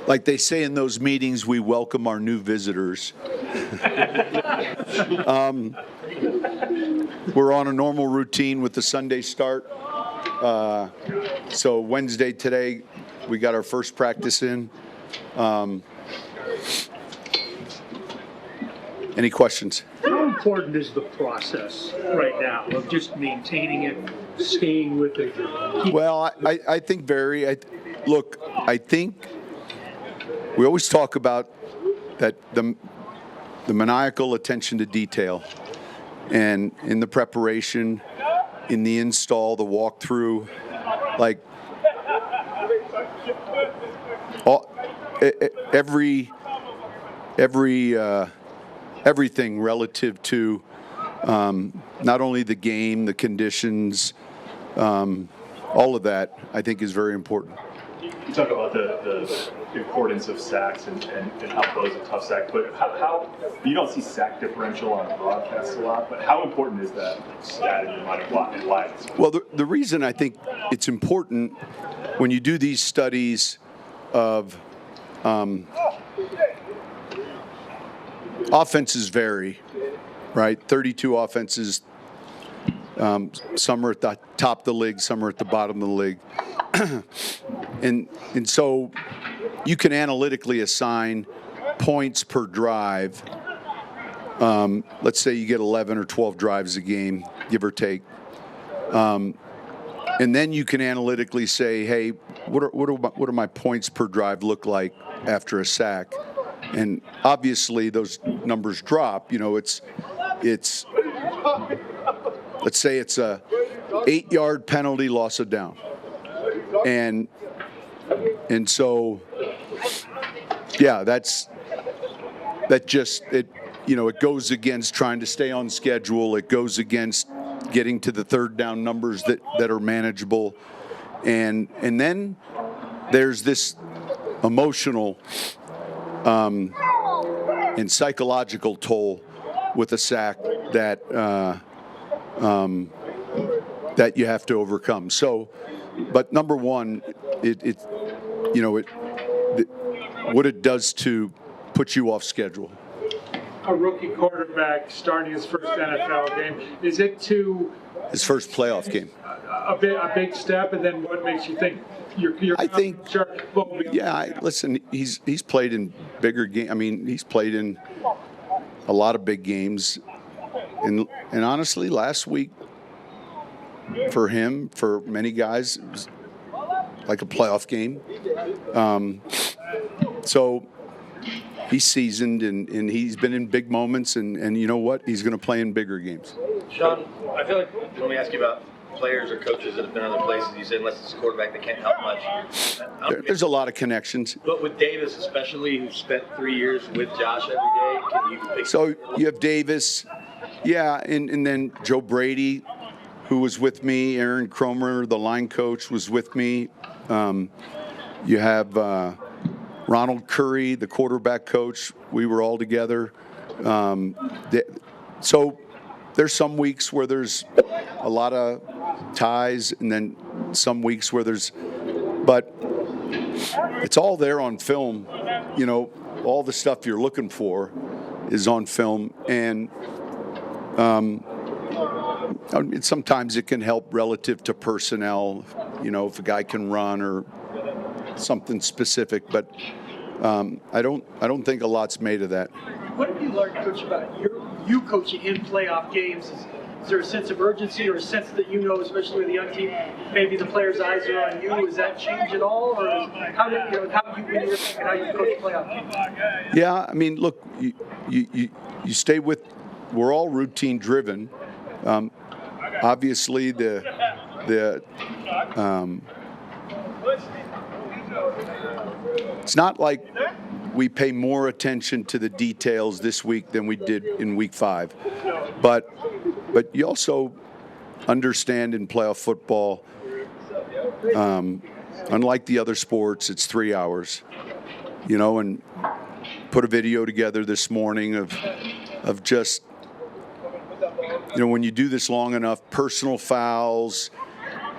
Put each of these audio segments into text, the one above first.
Like they say in those meetings, we welcome our new visitors. We're on a normal routine with the Sunday start. So Wednesday today, we got our first practice in. Any questions? How important is the process right now of just maintaining it, staying with it? Well, I think look, I think we always talk about that the maniacal attention to detail, and in the preparation, in the install, the walkthrough, like everything relative to not only the game, the conditions, all of that, I think is very important. You talk about the importance of sacks and how Bo is a tough sack, but how you don't see sack differential on broadcasts a lot, but how important is that stat in your mind and why? Well, the reason I think it's important when you do these studies of offenses vary, right? 32 offenses, some are at the top of the league, some are at the bottom of the league. And so you can analytically assign points per drive. Let's say you get 11 or 12 drives a game, give or take. And then you can analytically say, hey, what do my points per drive look like after a sack? And obviously those numbers drop. You know, it's let's say it's a 8-yard penalty, loss of down. And so, yeah, it goes against trying to stay on schedule. It goes against getting to the third down numbers that are manageable. And then there's this emotional and psychological toll with a sack that you have to overcome. So, but number one, what it does to put you off schedule. A rookie quarterback starting his first NFL game, is it his first playoff game? A big step, and then what makes you think you're I think, listen, he's played in bigger games. I mean, he's played in a lot of big games, and honestly, last week for him, for many guys, it was like a playoff game. So he's seasoned and he's been in big moments, and you know what? He's going to play in bigger games. Sean, I feel like when we ask you about players or coaches that have been other places, you said unless it's a quarterback, they can't help much. There's a lot of connections. But with Davis especially, who spent 3 years with Josh every day, can you pick? So you have Davis, yeah, and then Joe Brady, who was with me. Aaron Cromer, the line coach, was with me. You have Ronald Curry, the quarterback coach. We were all together. So there's some weeks where there's a lot of ties, and then some weeks where but it's all there on film. You know, all the stuff you're looking for is on film, and sometimes it can help relative to personnel, you know, if a guy can run or something specific, but I don't think a lot's made of that. What have you learned, Coach, about you coaching in playoff games? Is there a sense of urgency or a sense that you know, especially with the young team, maybe the players' eyes are on you? Does that change at all, or how you coach playoff games? Yeah, I mean, look, you stay with. We're all routine driven. Obviously, it's not like we pay more attention to the details this week than we did in week 5. But you also understand in playoff football, unlike the other sports, it's 3 hours, you know, and put a video together this morning of just, you know, when you do this long enough, personal fouls,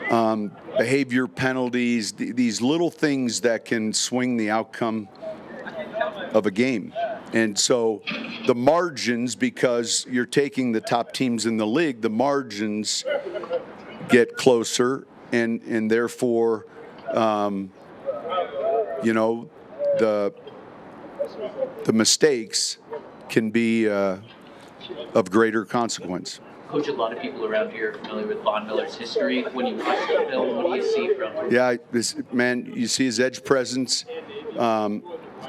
behavior penalties, these little things that can swing the outcome of a game. And so the margins, because you're taking the top teams in the league, the margins get closer, and therefore, you know, the mistakes can be of greater consequence. Coach, a lot of people around here are familiar with Von Miller's history. When you watch the film, what do you see from him? Yeah, man, you see his edge presence.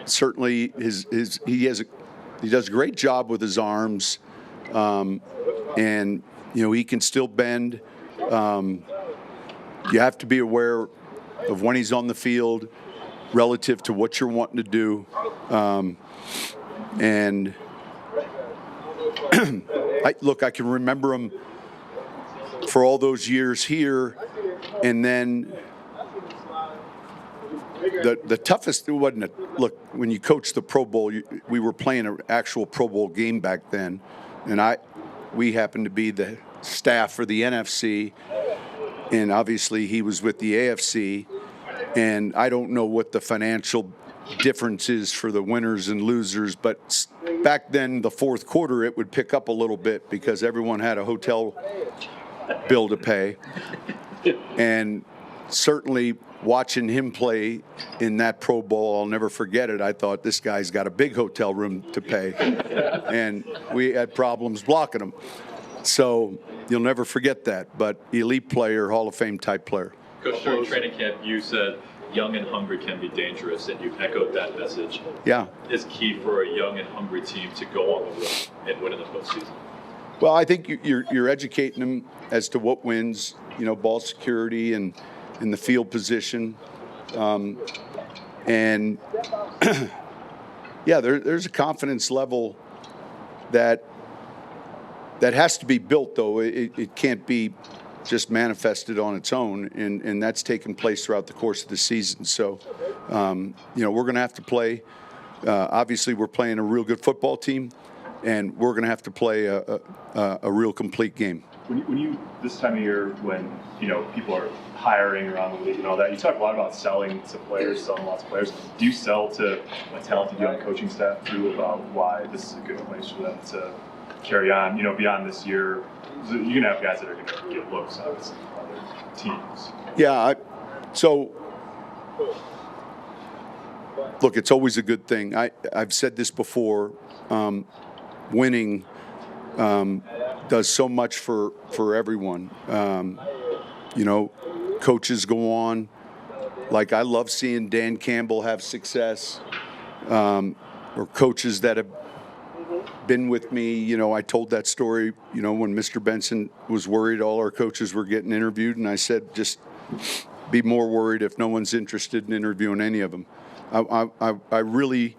Certainly, he does a great job with his arms, and you know he can still bend. You have to be aware of when he's on the field relative to what you're wanting to do, and I can remember him for all those years here, and then the toughest, it wasn't look, when you coach the Pro Bowl, we were playing an actual Pro Bowl game back then, and we happened to be the staff for the NFC, and obviously he was with the AFC, and I don't know what the financial difference is for the winners and losers, but back then, the fourth quarter, it would pick up a little bit because everyone had a hotel bill to pay. And certainly watching him play in that Pro Bowl, I'll never forget it. I thought, this guy's got a big hotel room to pay. And we had problems blocking him. So you'll never forget that. But elite player, Hall of Fame type player. Coach, during training camp, you said young and hungry can be dangerous, and you echoed that message. Yeah. Is key for a young and hungry team to go on the road and win in the postseason? Well, I think you're educating them as to what wins, you know, ball security and the field position. And, yeah, there's a confidence level that has to be built, though. It can't be just manifested on its own, and that's taken place throughout the course of the season. So, you know, we're going to have to play. Obviously, we're playing a real good football team, and we're going to have to play a real complete game. When you this time of year, when you know people are hiring around the league and all that, you talk a lot about selling to players, selling lots of players. Do you sell to a talented young coaching staff too about why this is a good place for them to carry on? You know, beyond this year, you're going to have guys that are going to get looks obviously from other teams. Yeah. So, look, it's always a good thing. I've said this before. Winning does so much for everyone. You know, coaches go on. Like, I love seeing Dan Campbell have success, or coaches that have been with me. You know, I told that story, you know, when Mr. Benson was worried all our coaches were getting interviewed, and I said, just be more worried if no one's interested in interviewing any of them. I really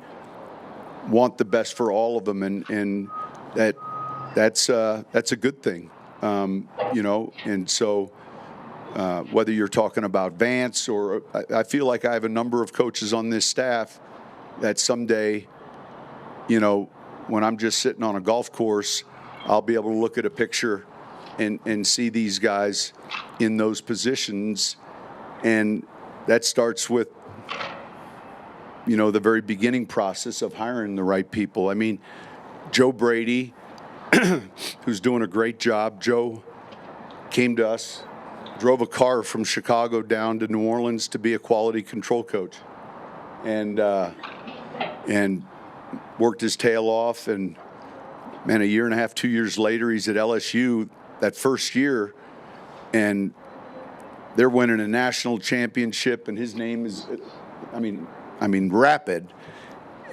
want the best for all of them, and that's a good thing, you know. And so whether you're talking about Vance, or I feel like I have a number of coaches on this staff that someday, you know, when I'm just sitting on a golf course, I'll be able to look at a picture and see these guys in those positions, and that starts with, you know, the very beginning process of hiring the right people. I mean, Joe Brady, who's doing a great job. Joe came to us, drove a car from Chicago down to New Orleans to be a quality control coach, and worked his tail off. And man, a year and a half, 2 years later, he's at LSU that first year, and they're winning a national championship, and his name is, I mean, rapid.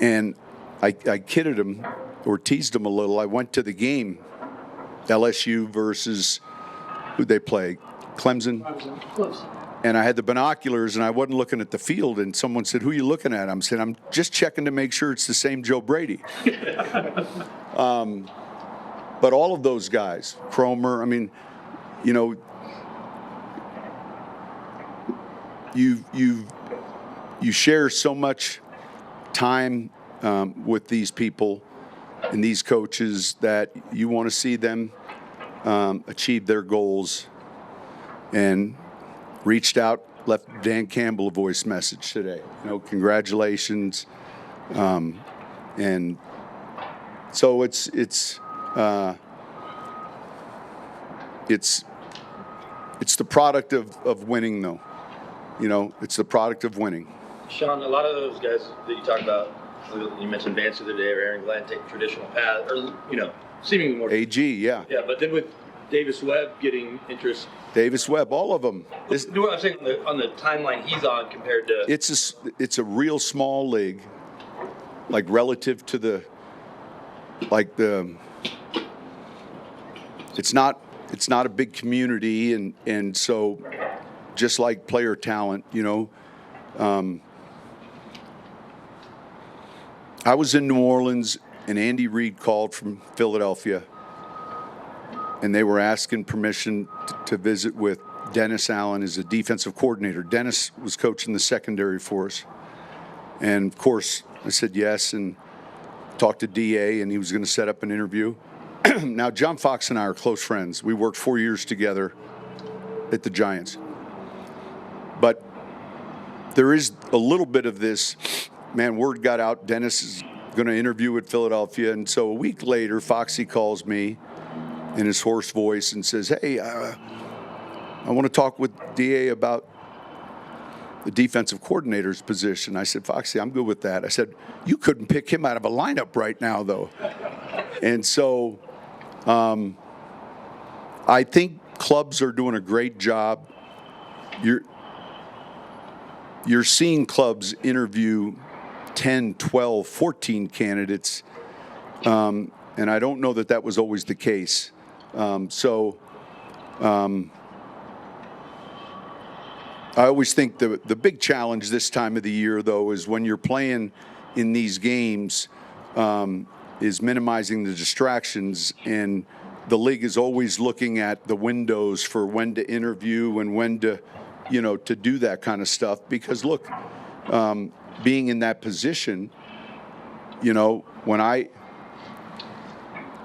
And I kidded him or teased him a little. I went to the game, LSU versus who'd they play? Clemson. And I had the binoculars, and I wasn't looking at the field, and someone said, "Who are you looking at?" I'm saying, "I'm just checking to make sure it's the same Joe Brady." But all of those guys, Cromer, I mean, you know, you share so much time with these people and these coaches that you want to see them achieve their goals. And reached out, left Dan Campbell a voice message today. Congratulations, and so it's the product of winning, though. It's the product of winning. Sean, a lot of those guys that you talk about, you mentioned Vance the other day, or Aaron Glenn, take traditional path, or seemingly more. AG, yeah. Yeah, but then with Davis Webb getting interest. Davis Webb, all of them. What I'm saying on the timeline he's on compared to. It's a real small league, like relative to the. It's not a big community, and so just like player talent, I was in New Orleans, and Andy Reid called from Philadelphia, and they were asking permission to visit with Dennis Allen as a defensive coordinator. Dennis was coaching the secondary for us, and of course I said yes, and talked to DA, and he was going to set up an interview. Now, John Fox and I are close friends. We worked 4 years together at the Giants. But there is a little bit of this, man, word got out, Dennis is going to interview at Philadelphia. And so a week later, Foxy calls me in his hoarse voice and says, hey, I want to talk with DA about the defensive coordinator's position. I said, Foxy, I'm good with that. I said, you couldn't pick him out of a lineup right now, though. And so I think clubs are doing a great job. You're seeing clubs interview 10, 12, 14 candidates, and I don't know that was always the case. I always think the big challenge this time of the year, though, is when you're playing in these games, is minimizing the distractions, and the league is always looking at the windows for when to interview and when to, to do that kind of stuff. Because look, being in that position, when I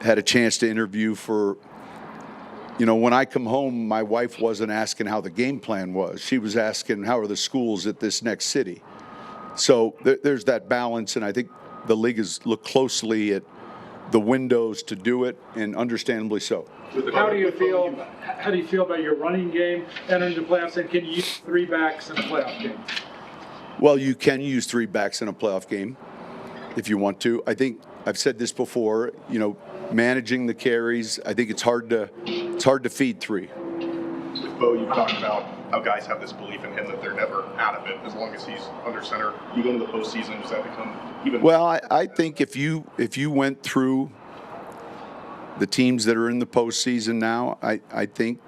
had a chance to interview for, when I come home, my wife wasn't asking how the game plan was. She was asking, how are the schools at this next city? So there's that balance, and I think the league has looked closely at the windows to do it, and understandably so. How do you feel about your running game entering the playoffs, and can you use 3 backs in a playoff game? Well, you can use 3 backs in a playoff game if you want to. I think I've said this before, managing the carries, I think it's hard to feed 3. With Bo, you've talked about how guys have this belief in him that they're never out of it as long as he's under center. You go into the postseason, does that become even? Well, I think if you went through the teams that are in the postseason now, I think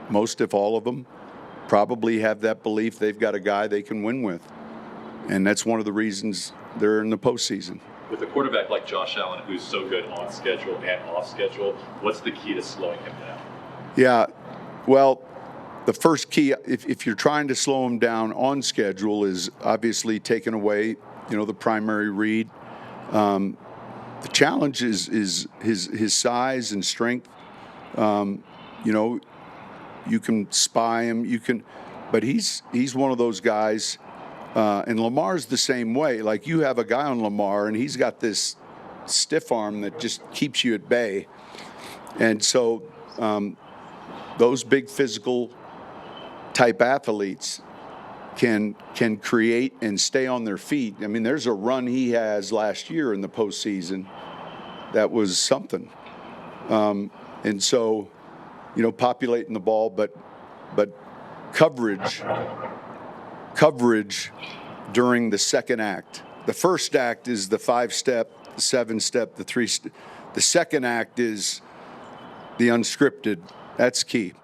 most, if all of them, probably have that belief they've got a guy they can win with, and that's one of the reasons they're in the postseason. With a quarterback like Josh Allen, who's so good on schedule and off schedule, what's the key to slowing him down? Yeah, well, the first key, if you're trying to slow him down on schedule, is obviously taking away, the primary read. The challenge is his size and strength. You can spy him, but he's one of those guys. And Lamar's the same way. Like, you have a guy on Lamar, and he's got this stiff arm that just keeps you at bay. And so those big physical type athletes can create and stay on their feet. I mean, there's a run he has last year in the postseason that was something. And so, populating the ball, but coverage during the second act. The first act is the 5-step, the 7-step, the 3-step. The second act is the unscripted. That's key.